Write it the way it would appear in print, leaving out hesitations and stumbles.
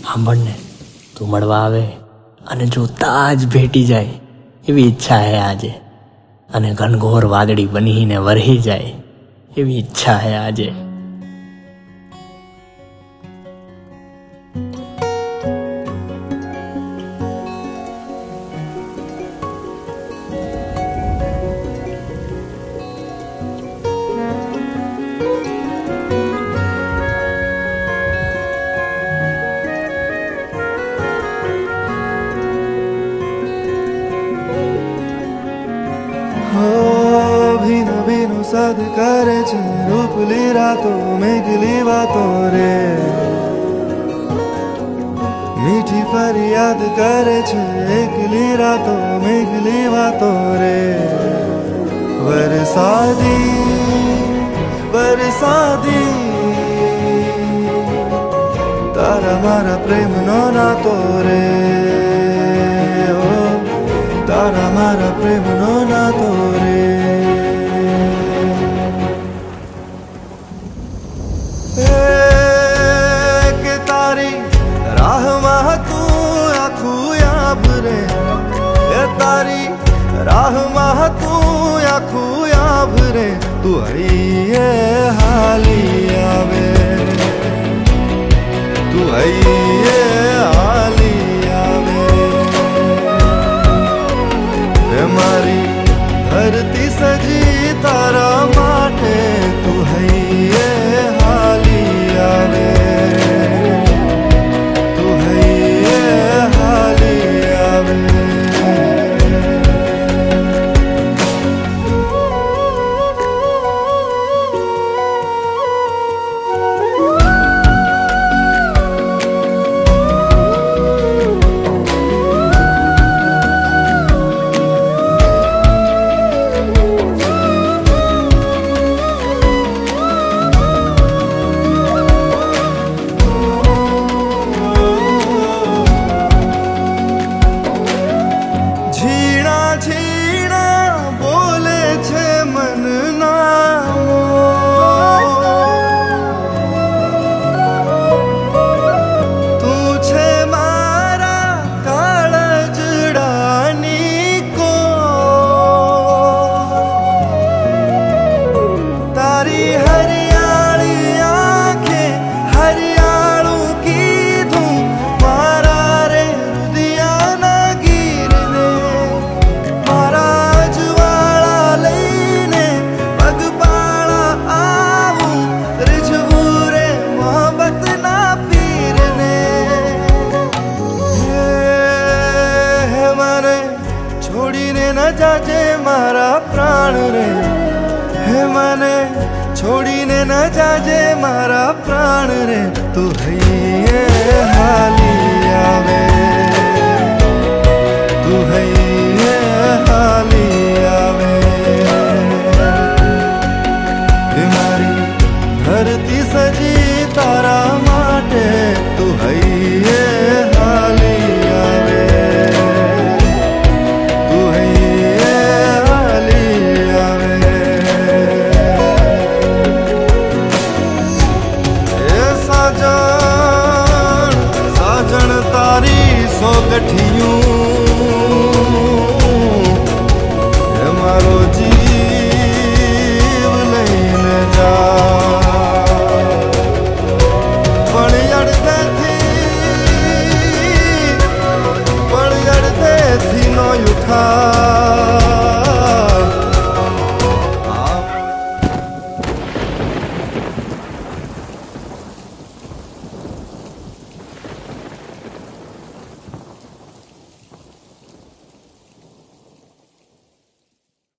સાંભળને, તું મળવા આવે અને જો તાજ ભેટી જાય એવી ઈચ્છા હે આજે, અને ઘનઘોર વાદળી બનીને વરહી જાય એવી ઈચ્છા હે આજે. ભીનો ભીનો સદ કરે છે રૂપલી રાતો મેઘલી વાતો રે, મીઠી ફરિયાદ કરે છે એકલી રાતો મેઘલી વાતો રે. વરસાદી તારા મારા પ્રેમનો નાતો રે, તારા મારા પ્રેમનો નાતો રે. કે તારી રાહમાં તું આખું યાબ રે, એ તારી રાહમાં તું આખું યાબ રે. તું હૈયે હાલી આવે, તું હૈયે હાલી આવે. મારી ધરતી સજી તારા માટે, તું હૈયે હાલી આવે, તું હૈયે હાલી આવે. છોડીને ન જાજે મારા પ્રાણ રે, હે મને છોડીને ન જાજે મારા પ્રાણ રે. તું હૈયે હાલી આવે, તું હૈયે હાલી આવે. મારી ધરતી સજી તારા માટે, તું હૈયે હાલી આવે, મારો જીવ લઈને જા. પણ અડધેથી નો ઉઠા